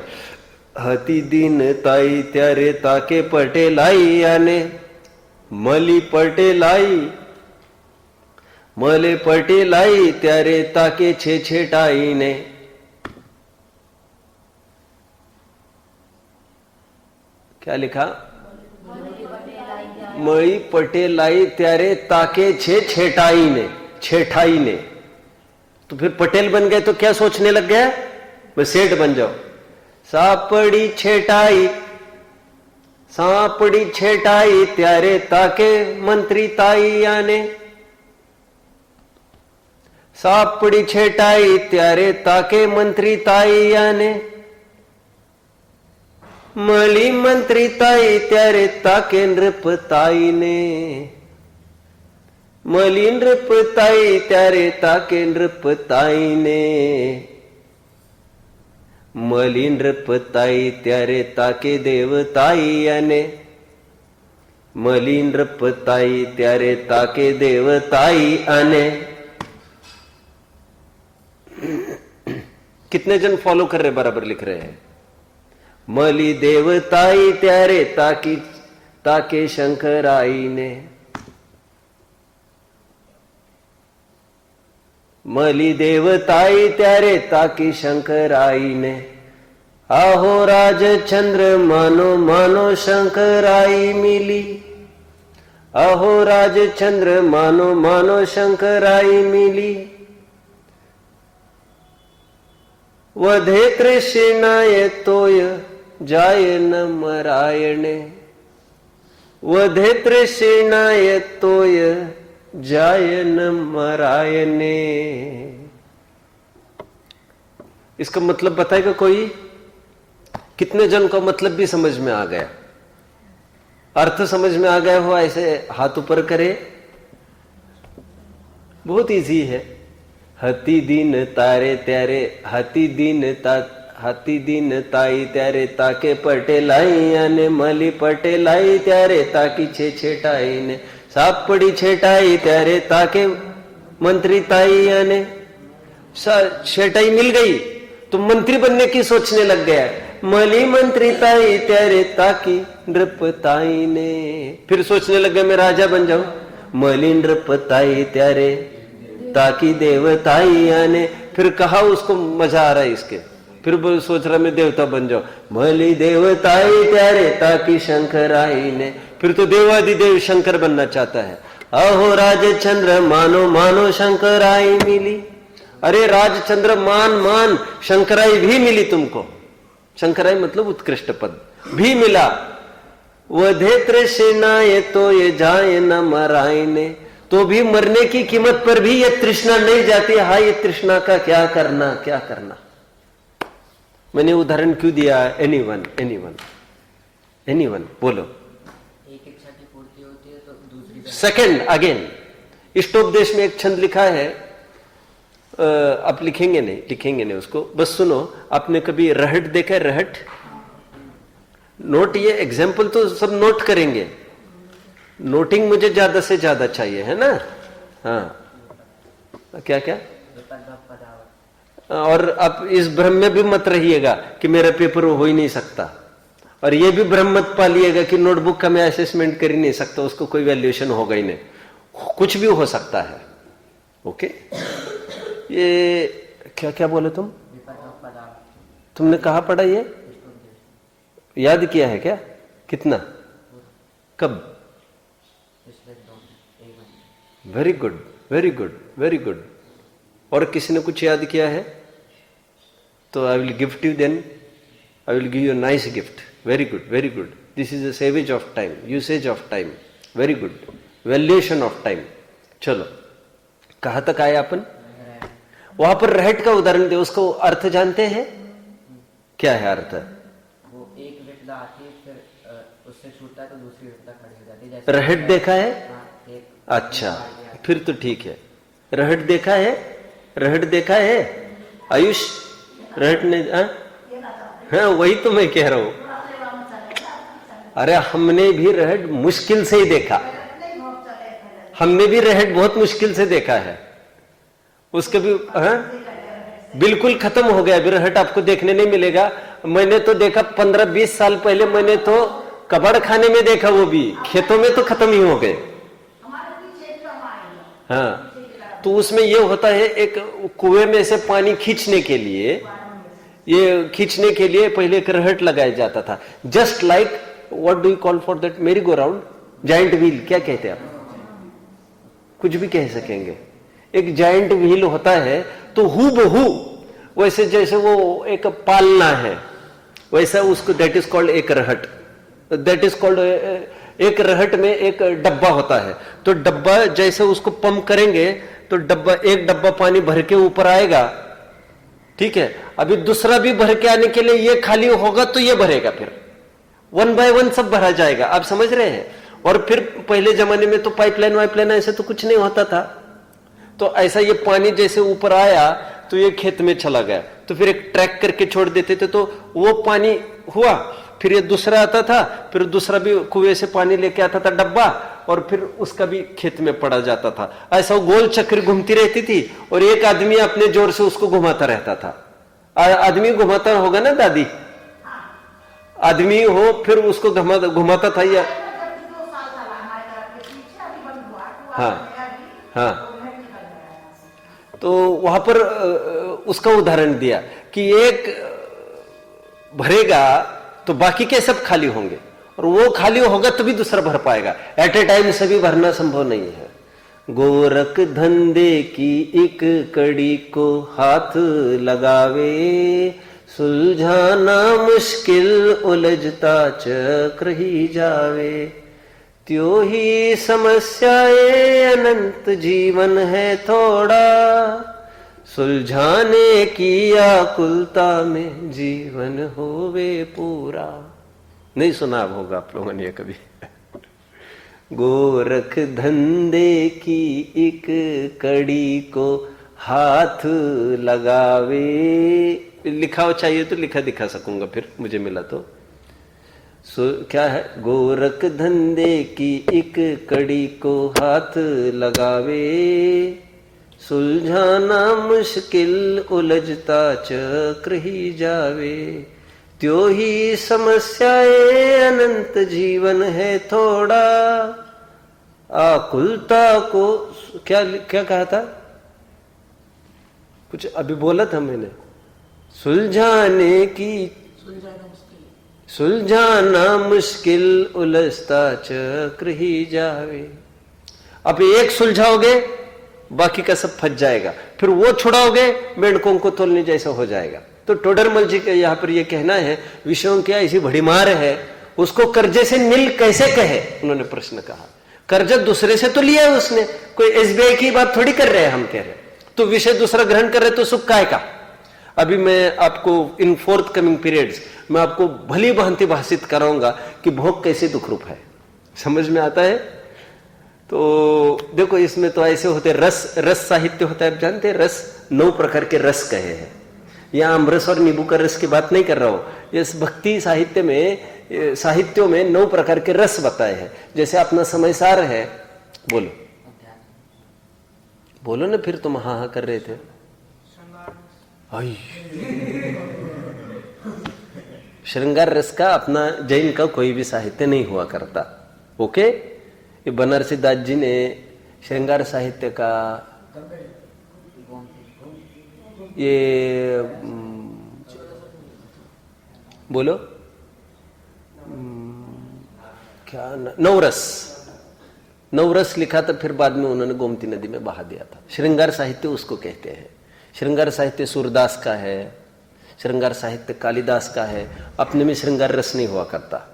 हति दिन ताई त्यारे ताके पटेलाई आने, मली पटेलाई त्यारे ताके छेटाई ने। क्या लिखा? मली पटेलाई त्यारे ताके छेटाई ने। तो फिर पटेल बन गए तो क्या सोचने लग गया? मैं सेठ बन जाऊं। सांपड़ी छेटाई त्यारे ताके मंत्री ताई आने, सांपड़ी छेटाई त्यारे ताके मंत्री ताई आने, मली मंत्री ताई त्यारे ताके नृप ताई ने, मली नृप ताई त्यारे ताके नृप ताई ने, मली नृप ताई त्यारे ताके देवताई आने, मली नृप ताई त्यारे ताके देवताई आने। कितने जन फॉलो कर रहे, बराबर लिख रहे हैं? मली देवताई त्यारे ताकी ताके शंकराई ने, मली देवताई त्यारे ताकी शंकराई ने, आहो राज चंद्र मानो मानो शंकराई मिली, आहो राज चंद्र मानो मानो शंकराई मिली, वधे कृष्णाय तोय जाय न मरायणे, वधे कृष्णाय तोय जाय न मरायणे। इसका मतलब बताएगा कोई? कितने जन को मतलब भी समझ में आ गया? अर्थ समझ में आ गया हो ऐसे हाथ ऊपर करे। बहुत इजी है। हती दिन तारे त्यारे, हती दिन ताई त्यारे ताके पटेलाई ने, मली पटेलाई त्यारे ताकी छेटाई ने, साप पड़ी छेटाई त्यारे ताके मंत्री ताई ने। छेटाई मिल गई तो मंत्री बनने की सोचने लग गया। मली मंत्री ताई त्यारे ताकी नृपताई ने, फिर सोचने लग गया मैं राजा बन जाऊं। मली नृपताई त्यारे ताकि देवताई आने, फिर कहा उसको मजा आ रहा है इसके, फिर वो सोच रहा मैं देवता बन जाऊं। मली देवताई त्यारे ताकि शंकराई ने, फिर तो देवादिदेव शंकर बनना चाहता है। अहो राज चंद्र मानो मानो शंकराई मिली, अरे राजचंद्र मान मान शंकराई भी मिली तुमको। शंकराई मतलब उत्कृष्ट पद भी मिला। वधे तृष्णाए तो ये जाए न मराई ने, तो भी मरने की कीमत पर भी ये तृष्णा नहीं जाती। हाँ, ये तृष्णा का क्या करना, क्या करना। मैंने उदाहरण क्यों दिया? एनीवन एनीवन एनीवन बोलो। एक इच्छा की पूर्ति होती है तो दूसरी। सेकंड अगेन, इष्टोपदेश में एक छंद लिखा है, आप लिखेंगे नहीं उसको, बस सुनो। आपने कभी रहट देखा है? रहट नोट, ये एग्जाम्पल तो सब नोट करेंगे, नोटिंग मुझे ज्यादा से ज्यादा चाहिए, है ना? हाँ, क्या क्या? और आप इस भ्रम में भी मत रहिएगा कि मेरा पेपर हो ही नहीं सकता, और ये भी भ्रम मत पालिएगा कि नोटबुक का मैं असेसमेंट कर ही नहीं सकता, उसको कोई वैल्यूएशन होगा ही नहीं। कुछ भी हो सकता है। ओके, ये क्या क्या बोले तुमने कहा पढ़ा? ये याद किया है क्या? कितना? कब? Very good very good very good. और किसी ने कुछ याद किया है तो I will gift you, then I will give you nice gift. Very good very good. This is a savage of time, usage of time. Very good, valuation of time. चलो, कहां तक आए अपन? वहां पर रहट का उदाहरण दे, उसको अर्थ जानते हैं? क्या है अर्थ? वो एक विपदा आती है, फिर उससे छूटता है तो दूसरी विपदा खड़ी हो जाती है। जैसे रहट देखा है? हाँ, अच्छा, फिर तो ठीक है। रहट देखा है? रहट देखा है आयुष? रहट ने? हाँ, वही तो मैं कह रहा हूं। अरे हमने भी रहट मुश्किल से ही देखा, हमने भी रहट बहुत मुश्किल से देखा है। उसके भी बिल्कुल खत्म हो गया, रहट आपको देखने नहीं मिलेगा। मैंने तो देखा 15-20 साल पहले, मैंने तो कबाड़ खाने में देखा, वो भी खेतों में तो खत्म ही हो गए। हाँ, तो उसमें ये होता है, एक कुएं में से पानी खींचने के लिए, ये खींचने के लिए पहले एक रहट लगाया जाता था। Just like, what do you call for that? मेरी गो राउंड, जाइंट व्हील, क्या कहते हैं आप? कुछ भी कह सकेंगे। एक जाइंट व्हील होता है, तो हूबहू वैसे जैसे वो एक पालना है, वैसा उसको, दैट इज कॉल्ड एक रहट। दैट इज कॉल्ड, एक रहट में एक डब्बा होता है, तो डब्बा जैसे उसको पंप करेंगे तो डब्बा, एक डब्बा पानी भर के ऊपर आएगा, ठीक है। अभी दूसरा भी भर के आने के लिए ये खाली होगा तो ये भरेगा, फिर 1 बाय 1 सब भरा जाएगा। आप समझ रहे हैं? और फिर पहले जमाने में तो पाइपलाइन वाइपलाइन ऐसे तो कुछ नहीं होता था, तो ऐसा ये पानी जैसे ऊपर आया तो ये खेत में चला गया, तो फिर एक ट्रैक करके छोड़ देते थे, तो वो पानी हुआ, फिर ये दूसरा आता था, फिर दूसरा भी कुएं से पानी लेके आता था डब्बा, और फिर उसका भी खेत में पड़ा जाता था। ऐसा गोल चक्र घूमती रहती थी, और एक आदमी अपने जोर से उसको घुमाता रहता था। आदमी घुमाता होगा ना दादी, आदमी हो फिर उसको घुमाता था या? हाँ हाँ। तो वहां पर उसका उदाहरण दिया कि एक भरेगा तो बाकी के सब खाली होंगे, और वो खाली होगा तभी दूसरा भर पाएगा। एट ए टाइम सभी भरना संभव नहीं है। गोरख धंधे की एक कड़ी को हाथ लगावे, सुलझाना मुश्किल उलझता चक्र ही जावे। त्यों ही समस्याएं अनंत जीवन है थोड़ा, सुलझाने की आकुलता में जीवन होवे पूरा। नहीं सुना होगा आप लोगों ने कभी। गोरख धंधे की एक कड़ी को हाथ लगावे, लिखा हो चाहिए तो लिखा दिखा सकूंगा फिर मुझे मिला तो। क्या है? गोरख धंधे की एक कड़ी को हाथ लगावे, सुलझाना मुश्किल उलझता चक्र ही जावे। त्यों ही समस्याएं अनंत जीवन है थोड़ा, आकुलता को क्या क्या कहा था? कुछ अभी बोला था मैंने। सुलझाना मुश्किल उलझता चक्र ही जावे। अब एक सुलझाओगे बाकी का सब फंस जाएगा, फिर वो छुड़ाओगे मेंढकों को तोलने जैसा हो जाएगा। तो टोडरमल जी का यहाँ पर ये कहना है, विषयों की ऐसी बड़ी मार है, उसको कर्जे से नील कैसे कहे? उन्होंने प्रश्न कहा। कर्जा दूसरे से तो लिया है उसने, कोई एसबीआई की बात थोड़ी कर रहे हैं हम, कह रहे तो विषय दूसरा ग्रहण कर रहे तो सुख काय का। अभी मैं आपको इन फोर्थ कमिंग पीरियड्स मैं आपको भली भांति भाषित कराऊंगा कि भोग कैसे दुख रूप है, समझ में आता है? तो देखो इसमें तो ऐसे होते रस साहित्य होता है, आप जानते हैं रस 9 प्रकार के रस कहे हैं। यहाँ अमरस और नींबू का रस की बात नहीं कर रहा हूं। इस भक्ति साहित्य में साहित्यों में 9 प्रकार के रस बताए हैं। जैसे अपना समय सार है, बोलो बोलो ना, फिर तुम हाँ हाँ कर रहे थे। श्रृंगार रस का अपना जैन का कोई भी साहित्य नहीं हुआ करता। ओके, ये बनारसी दास जी ने श्रृंगार साहित्य का ये बोलो क्या नवरस लिखा था, फिर बाद में उन्होंने गोमती नदी में बहा दिया था। श्रृंगार साहित्य उसको कहते हैं। श्रृंगार साहित्य सूरदास का है, श्रृंगार साहित्य कालिदास का है। अपने में श्रृंगार रस नहीं हुआ करता।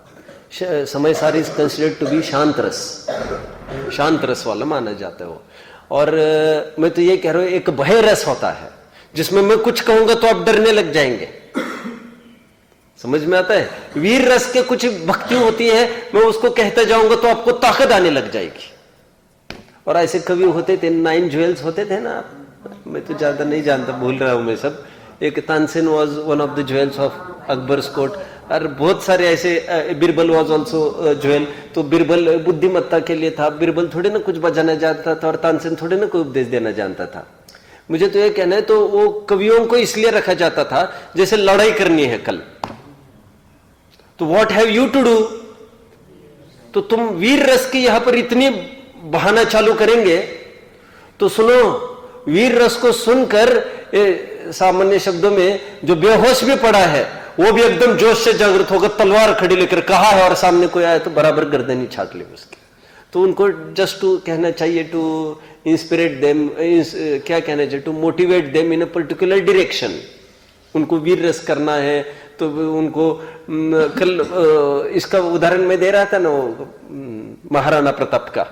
समय सारी इज कंसिडर्ड टू बी शांत रस वाला माना जाता है वो। और मैं तो ये कह रहा हूं, एक भय रस होता है जिसमें मैं कुछ कहूंगा तो आप डरने लग जाएंगे, समझ में आता है? वीर रस के कुछ भक्ति होती है, मैं उसको कहते जाऊंगा तो आपको ताकत आने लग जाएगी। और ऐसे कवि होते थे, 9 ज्वेल्स होते थे ना, मैं तो ज्यादा नहीं जानता, भूल रहा हूं मैं सब। एक Tansen was one of the jewels of Akbar's court, और बहुत सारे ऐसे, बिरबल वॉज ऑल्सो ज्वेल। तो बिरबल बुद्धिमत्ता के लिए था, बिरबल थोड़े ना कुछ बजाना जानता था, और तानसेन थोड़े ना कोई उपदेश देना जानता था। मुझे तो ये कहना है, तो वो कवियों को इसलिए रखा जाता था जैसे लड़ाई करनी है कल, तो what have you to do. तो तुम वीर रस की यहां पर इतनी बहाना चालू करेंगे तो सुनो, वीर रस को सुनकर सामान्य शब्दों में जो बेहोश भी पड़ा है वो भी एकदम जोश से जागृत होकर तलवार खड़ी लेकर कहा है, और सामने कोई आया तो बराबर गर्दन ही छाट ले उसकी। तो उनको जस्ट टू कहना चाहिए, टू इंस्पिरेट देम, क्या कहना चाहिए, to motivate them in a particular direction. उनको वीर रस करना है तो उनको कल इसका उदाहरण मैं दे रहा था ना, महाराणा प्रताप का।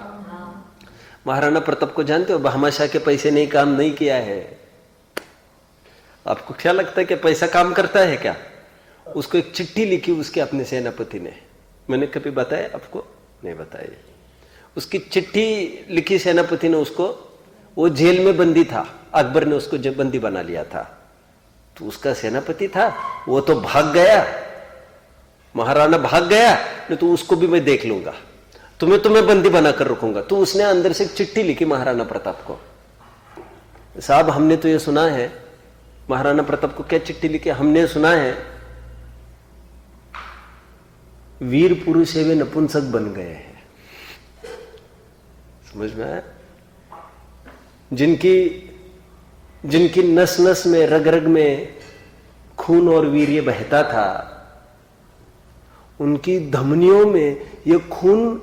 महाराणा प्रताप को जानते हो? भामाशाह के पैसे नहीं काम नहीं किया है। आपको क्या लगता है कि पैसा काम करता है क्या? उसको एक चिट्ठी लिखी उसके अपने सेनापति ने, मैंने कभी बताया आपको? नहीं बताया। उसकी चिट्ठी लिखी सेनापति ने उसको, वो जेल में बंदी था, अकबर ने उसको जब बंदी बना लिया था, तो उसका सेनापति था, वो तो भाग गया, महाराणा भाग गया, नहीं तो उसको भी मैं देख लूंगा, तुम्हें बंदी बनाकर रखूंगा। तो उसने अंदर से एक चिट्ठी लिखी महाराणा प्रताप को, साहब हमने तो ये सुना है महाराणा प्रताप को क्या चिट्ठी लिखी? हमने सुना है वीर पुरुष है वे नपुंसक बन गए हैं। समझ में आया? जिनकी नस नस में, रग रग में खून और वीर्य बहता था, उनकी धमनियों में ये खून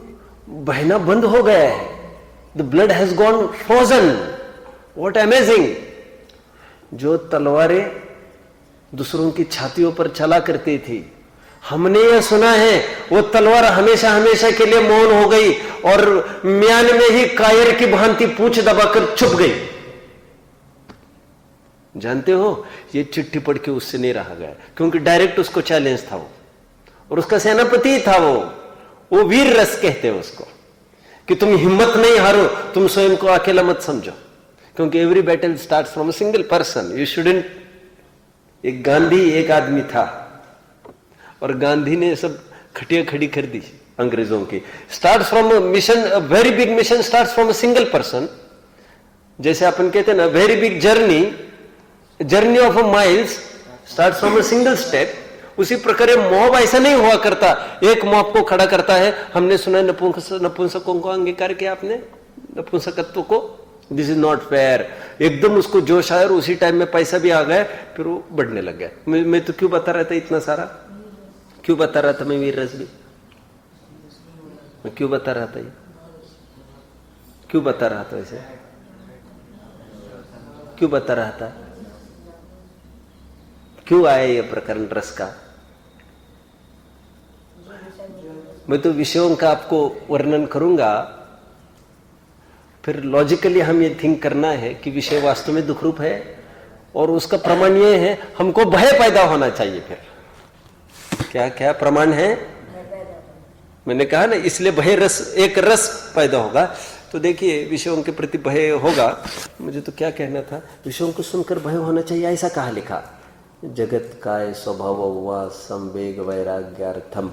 बहना बंद हो गया है। The blood has gone frozen. What amazing! जो तलवारें दूसरों की छातियों पर चला करती थी, हमने यह सुना है वो तलवार हमेशा हमेशा के लिए मौन हो गई और म्यान में ही कायर की भांति पूंछ दबाकर छुप गई। जानते हो, ये चिट्ठी पढ़ के उससे नहीं रहा गया, क्योंकि डायरेक्ट उसको चैलेंज था वो, और उसका सेनापति था वो वीर रस कहते हैं उसको, कि तुम हिम्मत नहीं हारो, तुम स्वयं को अकेला मत समझो, क्योंकि every battle starts from a single person. You shouldn't. एक गांधी एक आदमी था और गांधी ने सब खटिया खड़ी कर दी अंग्रेजों की। Starts from a mission, a very big mission starts from a single person. जैसे अपन कहते हैं ना, very big journey of a miles starts from a single step. उसी प्रकार मॉब ऐसा नहीं हुआ करता, एक मॉब को खड़ा करता है। हमने सुना नपुंसकों को अंगीकार किया आपने, नपुंसकत्व को। This is not fair. एकदम उसको जोश आया और उसी टाइम में पैसा भी आ गया, फिर वो बढ़ने लग गया। मैं तो क्यों बता रहा था इतना सारा? क्यों बता रहा था मैं वीर रस भी? मैं क्यों बता रहा था ये? क्यों बता रहा था ऐसे? क्यों बता रहा था? क्यों आया ये प्रकरण रस का? मैं तो विषयों का आपको वर्णन करूंगा, फिर लॉजिकली हम ये थिंक करना है कि विषय वास्तव में दुख रूप है, और उसका प्रमाण ये है हमको भय पैदा होना चाहिए। फिर क्या क्या प्रमाण है? मैंने कहा ना, इसलिए भय रस, एक रस पैदा होगा। तो देखिए, विषयों के प्रति भय होगा। मुझे तो क्या कहना था, विषयों को सुनकर भय होना चाहिए, ऐसा कहा लिखा। जगत काय स्वभाव व संवेग वैराग्यार्थम,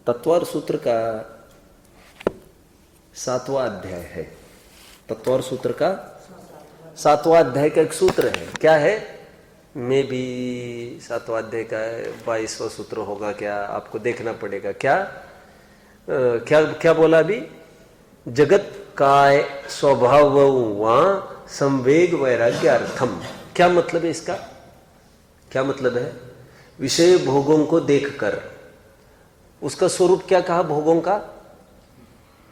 तत्वार सूत्र का 7वां अध्याय है। तत्वार सूत्र का 7वां अध्याय का एक सूत्र है। क्या है? मैं भी 7वां अध्याय का 22वां सूत्र होगा क्या, आपको देखना पड़ेगा। क्या बोला अभी? जगत काय स्वभाव व संवेग वैराग्यार्थम। क्या मतलब है इसका? क्या मतलब है? विषय भोगों को देखकर, उसका स्वरूप क्या कहा? भोगों का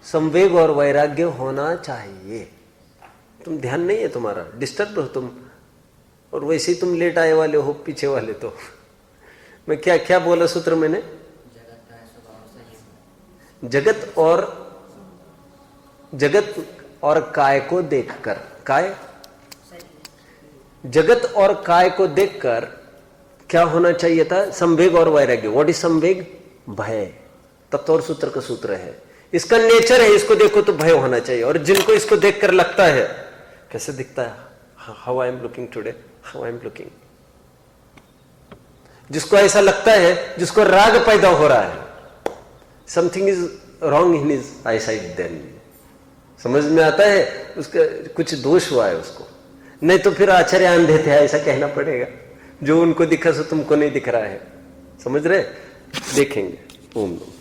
संवेग और वैराग्य होना चाहिए। तुम ध्यान नहीं है तुम्हारा, डिस्टर्ब हो तुम, और वैसे ही तुम लेट आए वाले हो पीछे वाले। तो मैं क्या क्या बोला सूत्र मैंने? जगत और काय को देखकर, काय जगत और काय को देखकर क्या होना चाहिए था? संवेग और वैराग्य। व्हाट इज संवेग? भय। तत्व सूत्र का सूत्र है, इसका नेचर है। इसको देखो तो भय होना चाहिए। और जिनको इसको देखकर लगता है, कैसे दिखता है, how I am looking today, how I am looking, जिसको ऐसा लगता है, जिसको राग पैदा हो रहा है, something is wrong in his eyesight, then समझ में आता है उसका कुछ दोष हुआ है उसको। नहीं तो फिर आचार्य अंधे थे ऐसा कहना पड़ेगा, जो उनको दिखा सो तुमको नहीं दिख रहा है। समझ रहे? देखेंगे। ओम नमः।